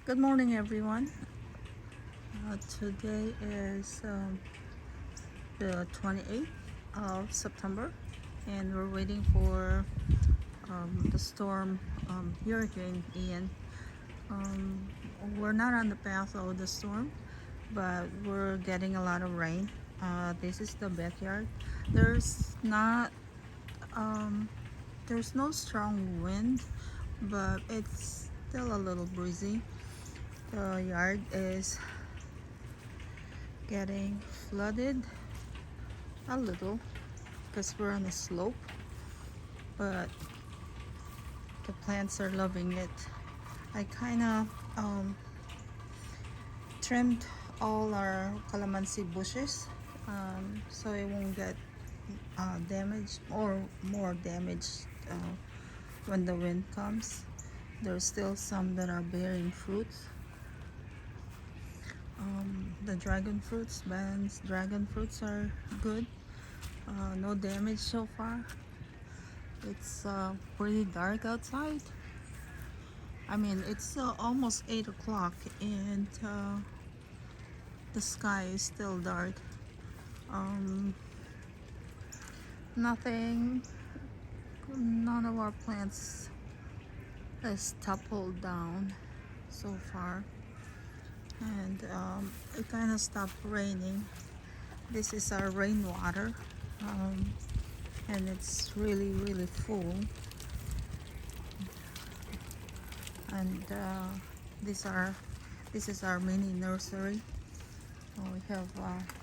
Good morning, everyone. Today is the 28th of September, and we're waiting for the storm Hurricane Ian. Um, we're not on the path of the storm, but we're getting a lot of rain. This is the backyard. There's not um, there's no strong wind, but it's still a little breezy. The yard is getting flooded a little because we're on a slope, but the plants are loving it. I kind of trimmed all our calamansi bushes so it won't get damaged or more damaged when the wind comes. There's still some that are bearing fruits. The dragon fruits, Ben's dragon fruits are good. No damage so far. It's pretty dark outside. I mean, it's almost 8 o'clock and the sky is still dark. Um, Nothing, none of our plants is toppled down so far. And it kind of stopped raining. This is our rainwater. And it's really full. And this is our mini nursery. We have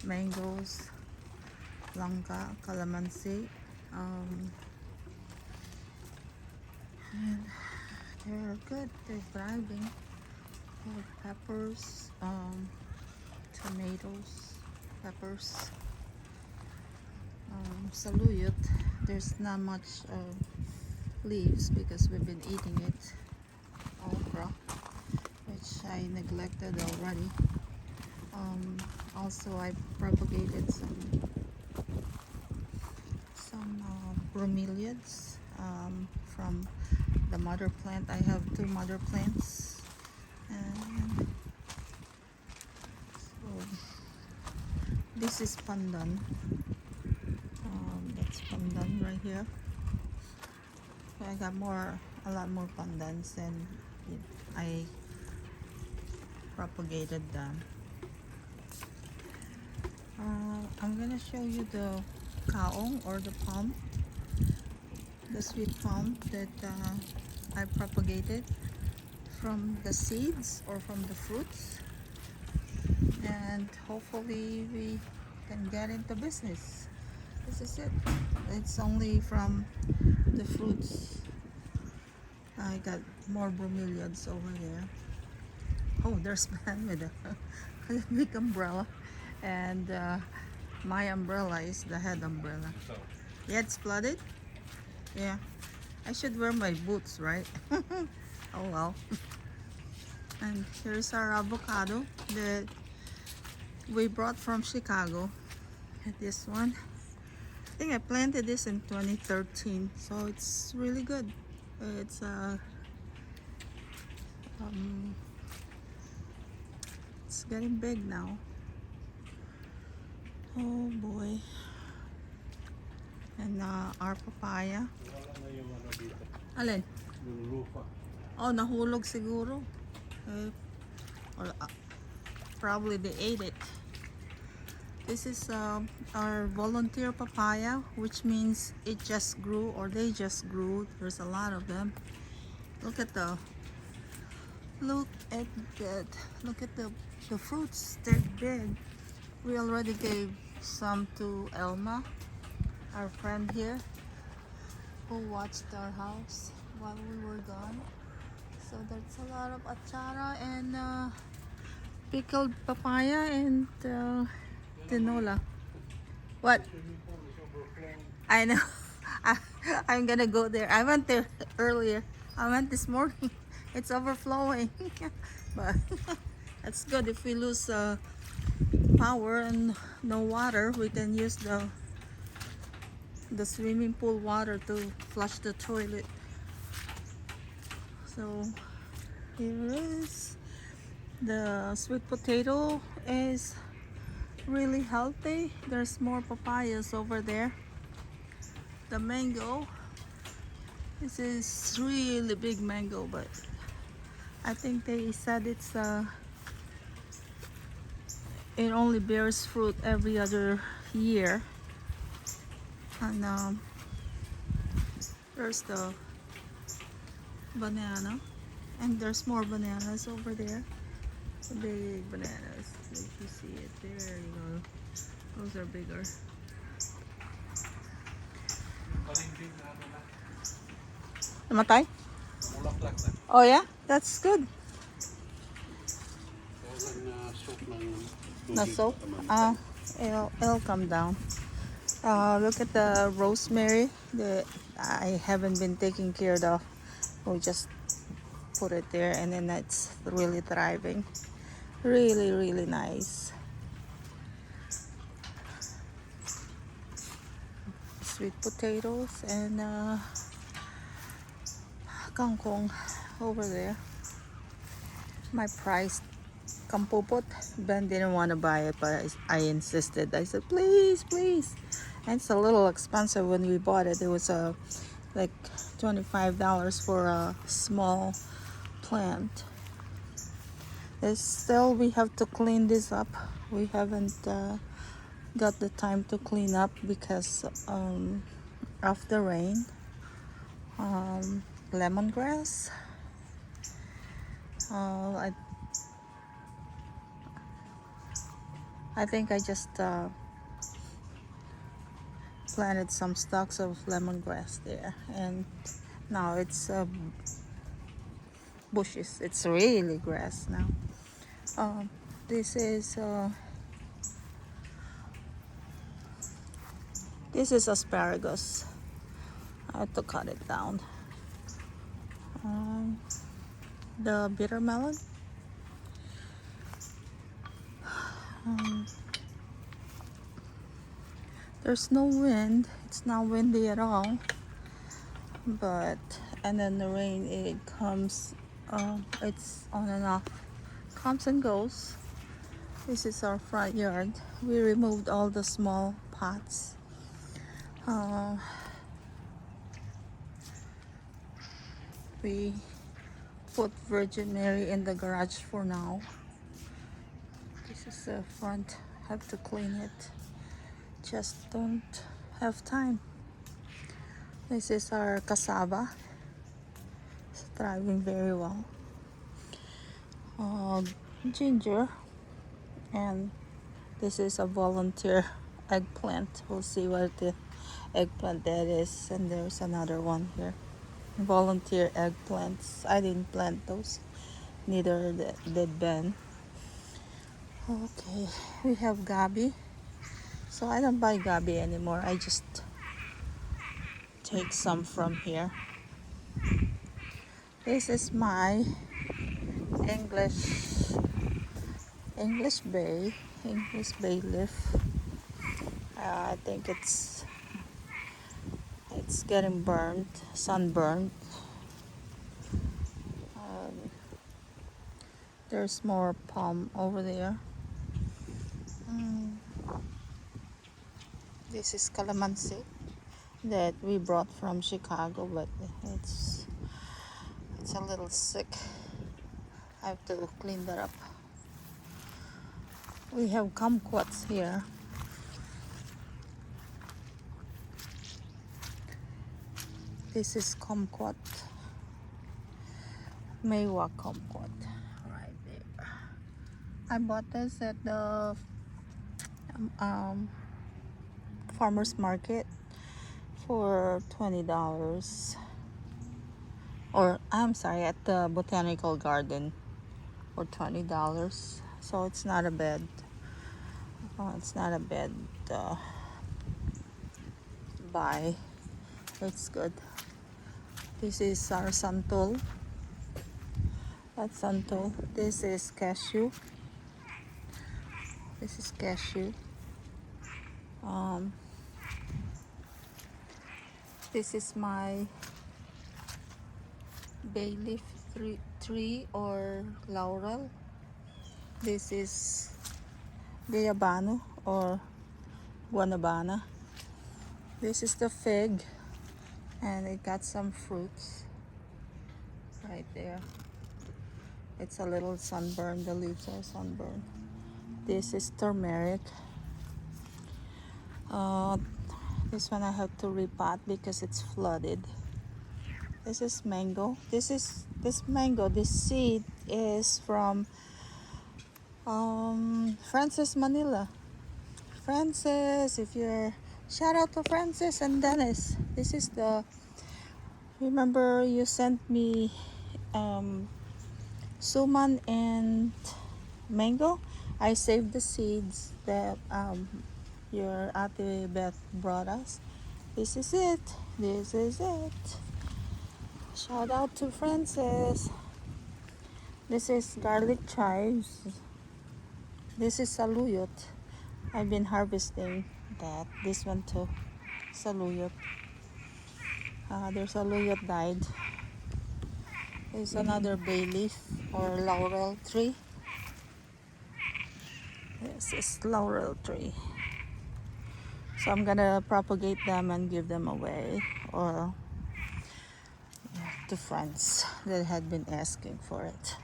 mangoes, langka, calamansi, and they're good. They're thriving. We have peppers, tomatoes, peppers, saluyot. There's not much leaves because we've been eating it. Okra, which I neglected already. Also, I propagated some bromeliads from the mother plant. I have two mother plants, and so this is pandan. That's pandan right here. So I got a lot more pandans, and I propagated them. I'm gonna show you the kaong or the palm, the sweet palm that I propagated from the seeds or from the fruits, and hopefully we can get into business. This is it. It's only from the fruits. I got more bromeliads over there. Oh, there's Ben with a big umbrella, and my umbrella is the head umbrella. Yeah, it's flooded. Yeah, I should wear my boots, right? Oh well. And here's our avocado that we brought from Chicago. This one, I think I planted this in 2013, so it's really good. It's um, it's getting big now. Oh boy. And our papaya. Alin? Oh, nahulog siguro. Eh, probably they ate it. This is our volunteer papaya, which means it just grew or they just grew. There's a lot of them. Look at that. Look at the fruits. They're big. We already gave some to Elma, our friend here, who watched our house while we were gone. So there's a lot of achara and pickled papaya and tinola. What? I know. I, I'm gonna go there. I went there earlier. I went this morning. It's overflowing. But that's good. If we lose power and no water, we can use the swimming pool water to flush the toilet. So here it is. The sweet potato is really healthy. There's more papayas over there. The mango, this is really big mango, but I think they said it only bears fruit every other year. And there's the banana, and there's more bananas over there. The big bananas, if you see it, there you go. Those are bigger. Namatay? Oh yeah, that's good. Na soap? It'll come down. Look at the rosemary. I haven't been taking care of. We just put it there, and then it's really thriving. Really, really nice. Sweet potatoes and kangkong over there. My price kampupot. Ben didn't want to buy it, but I insisted. I said, please, please. And it's a little expensive when we bought it. It was like $25 for a small plant. Still, we have to clean this up. We haven't got the time to clean up because of the rain. Lemongrass. I think I just planted some stalks of lemongrass there, and now it's bushes. It's really grass now. This is asparagus. I have to cut it down. The bitter melon. There's no wind. It's not windy at all. And then the rain, it comes. It's on and off. Comes and goes. This is our front yard. We removed all the small pots. We put Virgin Mary in the garage for now. This is the front. Have to clean it. Just don't have time. This is our cassava. It's thriving very well. Ginger. And this is a volunteer eggplant. We'll see what the eggplant that is. And there's another one here. Volunteer eggplants. I didn't plant those. Neither did Ben. Okay, we have gabi. So I don't buy gabi anymore. I just take some from here. This is my English bay leaf. I think it's getting burned, sunburned. There's more palm over there. This is calamansi that we brought from Chicago, but it's a little sick. I have to clean that up. We have kumquats here. This is kumquat. Maywa kumquat right there. I bought this at the farmer's market for $20. Or I'm sorry, at the botanical garden for $20. So it's not a bad buy. It's good. This is our santol. That's santol. This is cashew. This is my bay leaf tree or laurel. This is Gayabano or Guanabana. This is the fig, and it got some fruits right there. It's a little sunburned, the leaves are sunburned. This is turmeric. This one I have to repot because it's flooded. This is mango. This mango. This seed is from Francis, Manila. Francis, if you're shout out to Francis and Dennis. This is the, remember you sent me suman and mango. I saved the seeds that your Ate Beth brought us. This is it. This is it. Shout out to Francis. This is garlic chives. This is saluyot. I've been harvesting that. This one too. Saluyot. There's saluyot died. There's another bay leaf or laurel tree. This is laurel tree. So I'm gonna propagate them and give them away, or to friends that had been asking for it.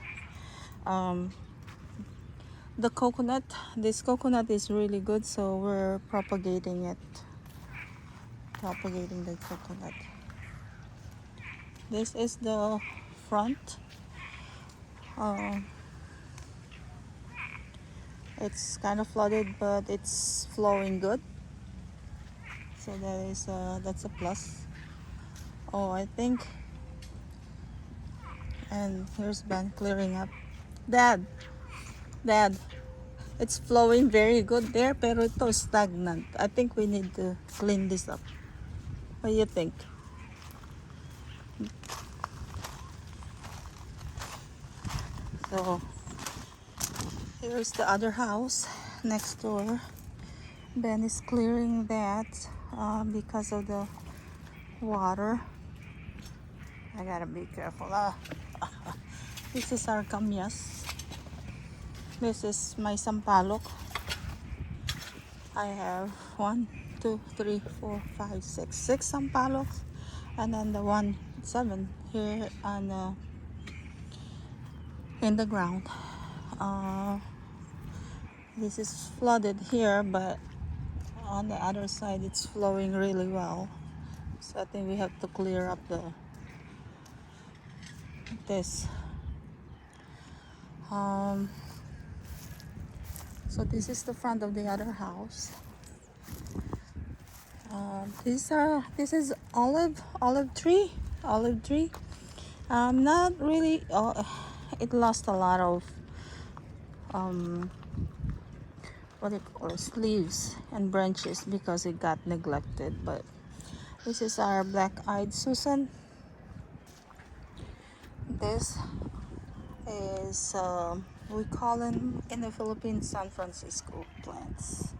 The coconut, this coconut is really good, so we're propagating it. Propagating the coconut. This is the front. It's kind of flooded, but it's flowing good. So that's a plus. Oh, I think. And here's Ben clearing up. Dad, it's flowing very good there, pero ito stagnant. I think we need to clean this up. What do you think? So here's the other house next door. Ben is clearing that because of the water. I gotta be careful. This is our kamyas. This is my sampalok. I have 1, 2, 3, 4, 5, 6 sampaloks, and then the 7 here on in the ground. This is flooded here, but on the other side it's flowing really well. So I think we have to clear up this. So this is the front of the other house. This is olive tree. Not really. It lost a lot of what do you call it, leaves and branches because it got neglected. But this is our black-eyed Susan. This is we call them in the Philippines San Francisco plants.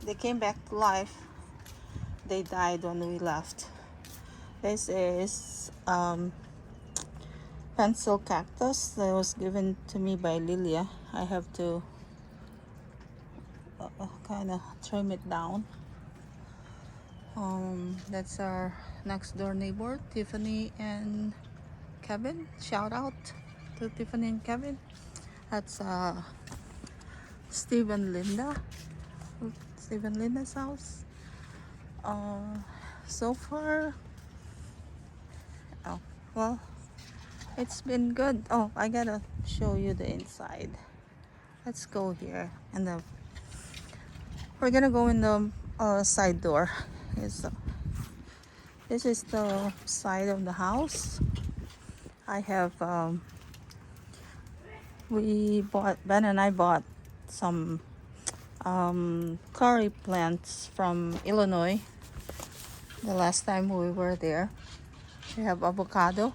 They came back to life. They died when we left. This is pencil cactus that was given to me by Lilia. I have to kind of trim it down. That's our next door neighbor, Tiffany and Kevin. Shout out to Tiffany and Kevin. That's Steve and Linda's house. So far, well, it's been good. Oh, I gotta show you the inside. Let's go here, and we're gonna go in the side door. This is the side of the house. I have Ben and I bought some curry plants from Illinois the last time we were there. We have avocado.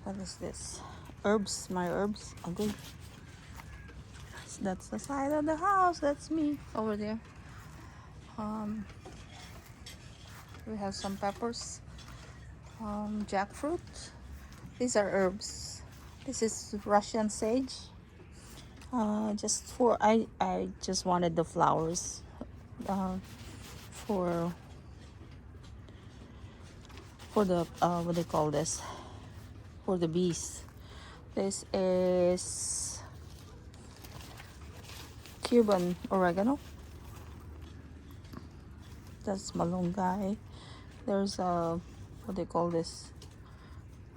What is this? Herbs, my herbs. Okay. That's the side of the house. That's me over there. We have some peppers, jackfruit, These are herbs. This is Russian sage. Just for I just wanted the flowers uh, for the what do they call this, for the bees. This is Cuban oregano. That's malunggay. There's what do they call this,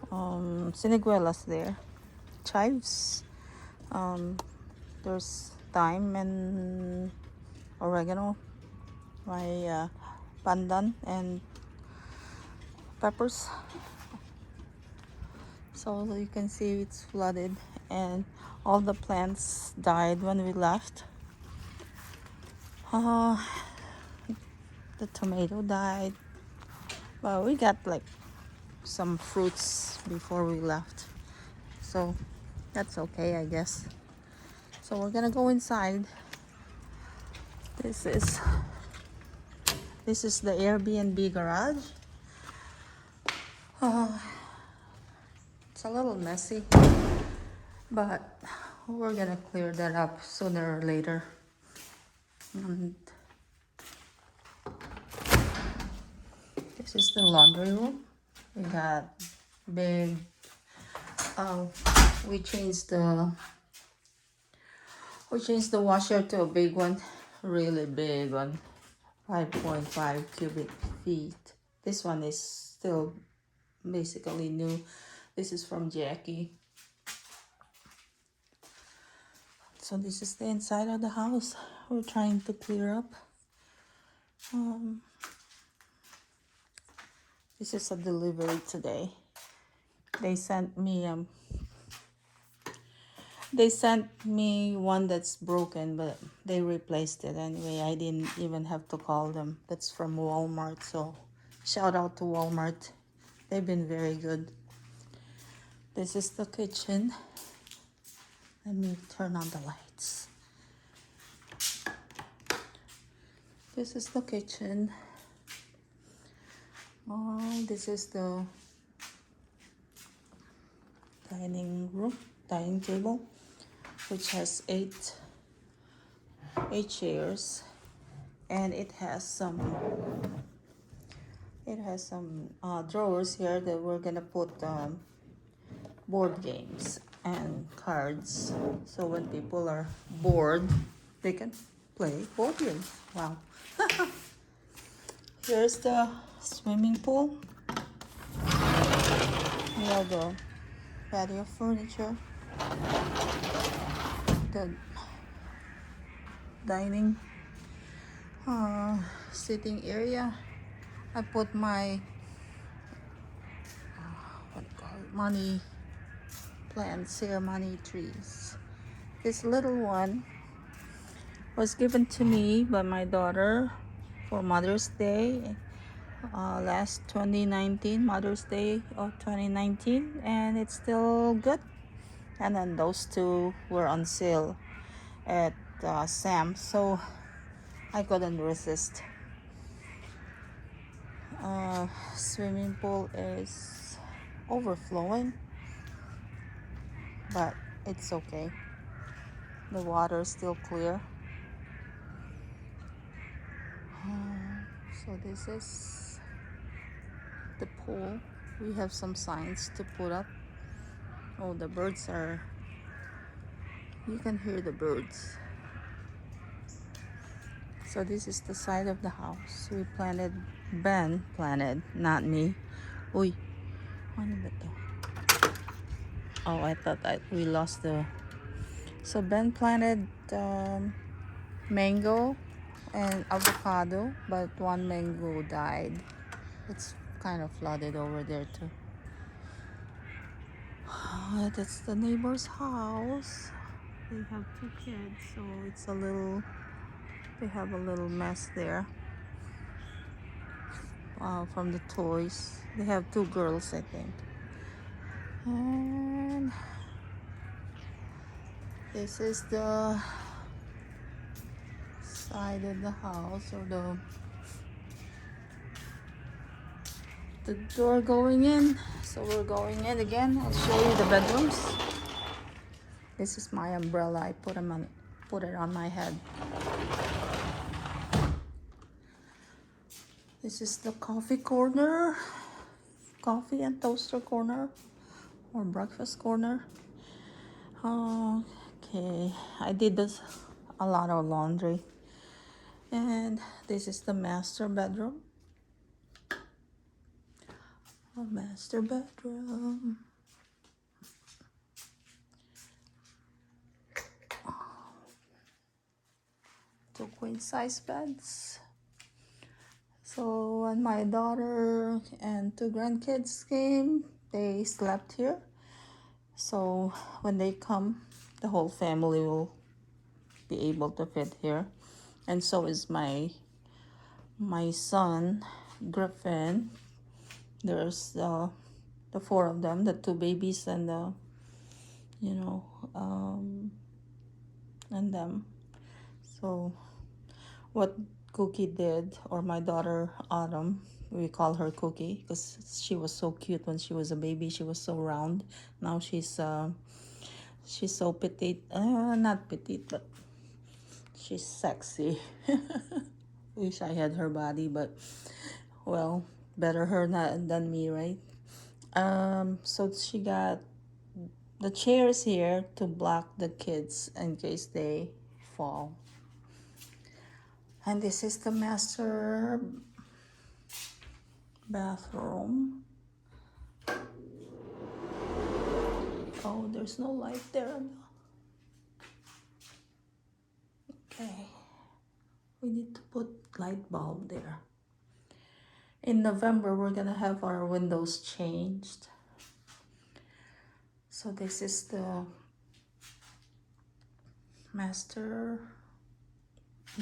siniguelas there, chives. There's thyme and oregano, my pandan and peppers. So you can see it's flooded and all the plants died when we left. The tomato died, but we got like some fruits before we left, so that's okay, I guess. So we're gonna go inside. This is the Airbnb garage. It's a little messy, but we're gonna clear that up sooner or later. And this is the laundry room. We got big, we changed the washer to a big one, really big one, 5.5 cubic feet. This one is still basically new. This is from Jackie. So this is the inside of the house. We're trying to clear up. This is a delivery today. They sent me one that's broken, but they replaced it anyway. I didn't even have to call them. That's from Walmart, so shout out to Walmart. They've been very good. This is the kitchen. Let me turn on the lights. This is the kitchen. Oh, this is the dining table, which has eight chairs, and it has some drawers here that we're gonna put board games and cards, so when people are bored they can play board games. Wow. Here's the swimming pool. We have the patio furniture, the dining sitting area. I put my money plants here, money trees. This little one was given to me by my daughter for Mother's Day, last 2019, Mother's Day of 2019, and it's still good. And then those two were on sale at Sam's, so I couldn't resist. Swimming pool is overflowing, but it's okay. The water is still clear. So this is the pool. We have some signs to put up. Oh, the birds are, you can hear the birds. So this is the side of the house. Ben planted, not me. Uy, ano ba to? Oh, I thought we lost the... So Ben planted mango and avocado, but one mango died. It's kind of flooded over there too. That's the neighbor's house. They have 2 kids, so it's a little... They have a little mess there from the toys. They have 2 girls, I think. And this is the side of the house, or the door going in. So we're going in again. I'll show you the bedrooms. This is my umbrella. I put it on my head. This is the coffee corner. Coffee and toaster corner or breakfast corner. Okay, I did this a lot of laundry. And this is the master bedroom. A master bedroom. Two queen size beds. So when my daughter and two grandkids came, they slept here. So when they come, the whole family will be able to fit here. And so is my son, Griffin. There's the four of them, the two babies and the, and them. So what Cookie did, or my daughter Autumn, we call her Cookie because she was so cute when she was a baby. She was so round. Now she's so petite. Not petite, but she's sexy. Wish I had her body, but well, better her than me, right? So she got the chairs here to block the kids in case they fall. And this is the master bathroom. Oh, there's no light there. Okay. We need to put light bulb there. In November, we're gonna have our windows changed. So this is the master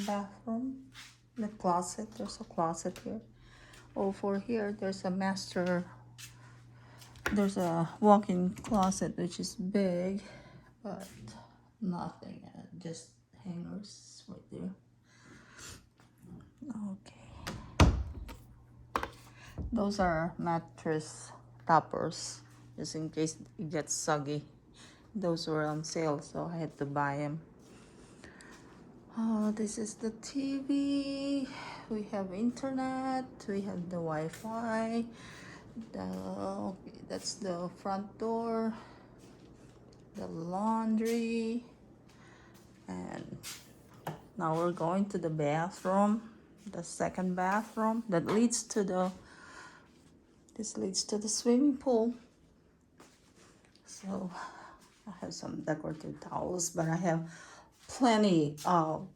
bathroom. The closet, there's a closet here. Oh, for here, there's a walk-in closet, which is big, but nothing, just hangers right there. Okay. Those are mattress toppers, just in case it gets soggy. Those were on sale, so I had to buy them. This is the TV. We have internet. We have the Wi-Fi. That's the front door. The laundry. And now we're going to the bathroom. The second bathroom that leads to the. This leads to the swimming pool. So I have some decorative towels, but I have plenty of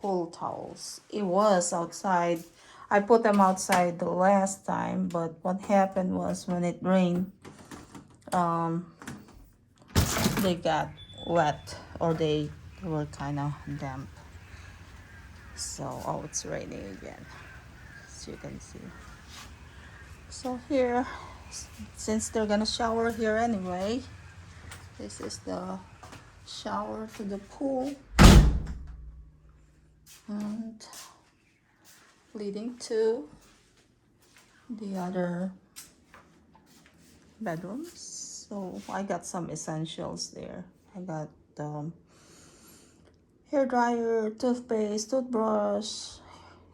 pool towels. It was outside. I put them outside the last time, but what happened was when it rained, they got wet, or they were kind of damp. So, oh, it's raining again, as you can see. So here, since they're gonna shower here anyway, this is the shower to the pool. And leading to the other bedrooms. So I got some essentials there. I got hair dryer, toothpaste, toothbrush,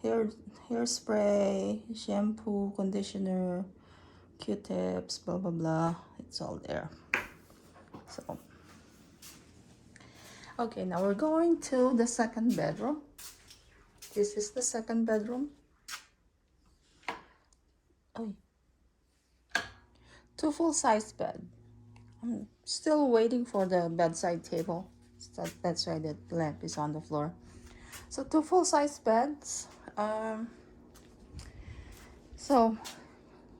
hairspray, shampoo, conditioner, Q-tips, blah blah blah. It's all there. So okay, now we're going to the second bedroom. This is the second bedroom. Oh, two full-size bed. I'm still waiting for the bedside table. So that's why the lamp is on the floor. So two full-size beds. So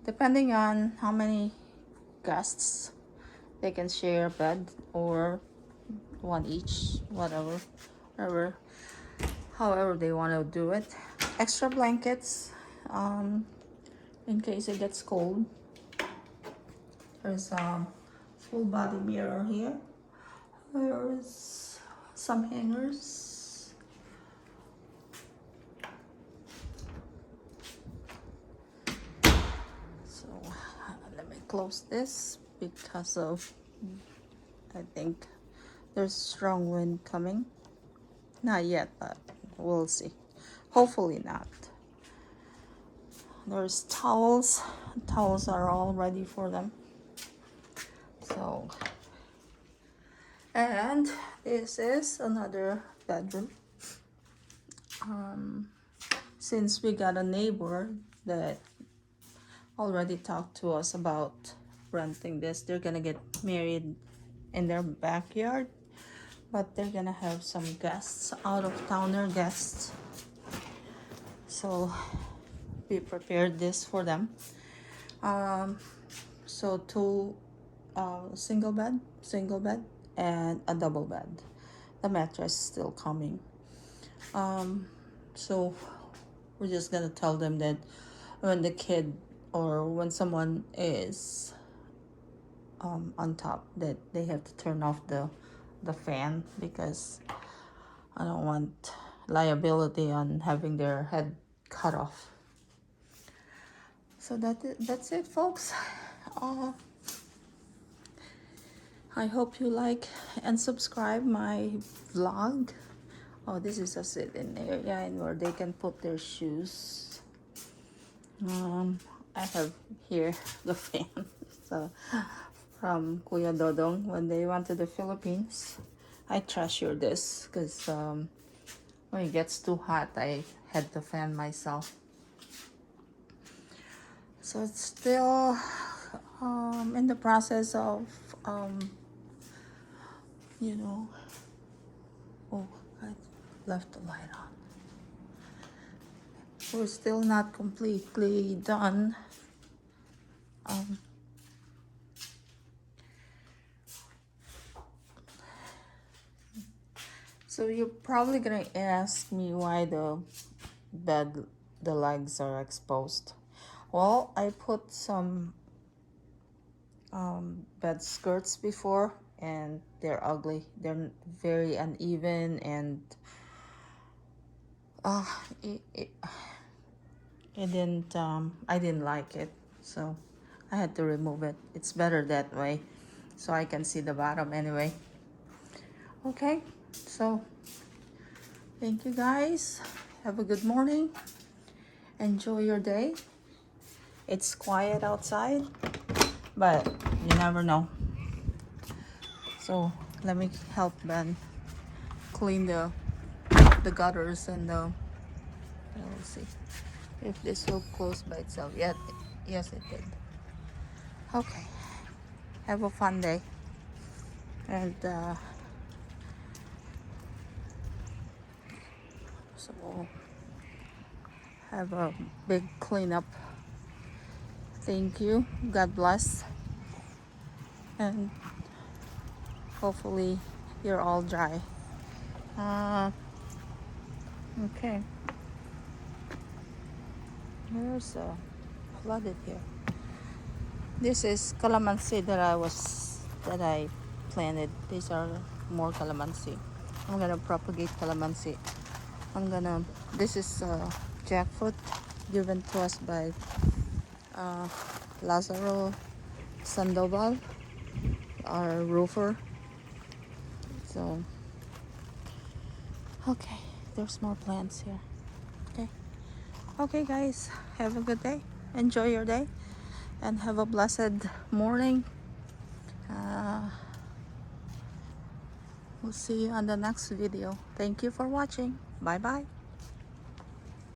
depending on how many guests, they can share a bed or one each, however they want to do it. Extra blankets in case it gets cold. There's a full body mirror here. There's some hangers. close this because of, I think there's strong wind coming. Not yet, but we'll see. Hopefully not. There's towels. Towels are all ready for them. So, and this is another bedroom. Since we got a neighbor that already talked to us about renting this, they're gonna get married in their backyard, but they're gonna have some guests, out of towner guests, so we prepared this for them. So two single bed and a double bed. The mattress is still coming. So we're just gonna tell them that when the kid or when someone is on top, that they have to turn off the fan, because I don't want liability on having their head cut off. So that's it, folks. I hope you like and subscribe my vlog. Oh, this is a sit-in area and where they can put their shoes. I have here the fan. So from Kuya Dodong, when they went to the Philippines, I treasure this because when it gets too hot, I had the fan myself. So it's still in the process of you know. Oh, I left the light on. We're still not completely done. So you're probably gonna ask me why the legs are exposed. Well, I put some bed skirts before, and they're ugly. They're very uneven, and it didn't I didn't like it, so I had to remove it. It's better that way, so I can see the bottom anyway. Okay, so thank you guys. Have a good morning. Enjoy your day. It's quiet outside, but you never know. So let me help Ben clean the gutters and the, let's see if this will close by itself. Yes, it did. Okay, have a fun day, and so we'll have a big cleanup. Thank you. God bless, and hopefully you're all dry. Okay, there's a flooded here. This is calamansi that I planted. These are more calamansi. I'm gonna propagate calamansi. This is jackfruit given to us by Lazaro Sandoval, our roofer. So, okay, there's more plants here. Okay guys, have a good day. Enjoy your day, and have a blessed morning. We'll see you on the next video. Thank you for watching. Bye bye.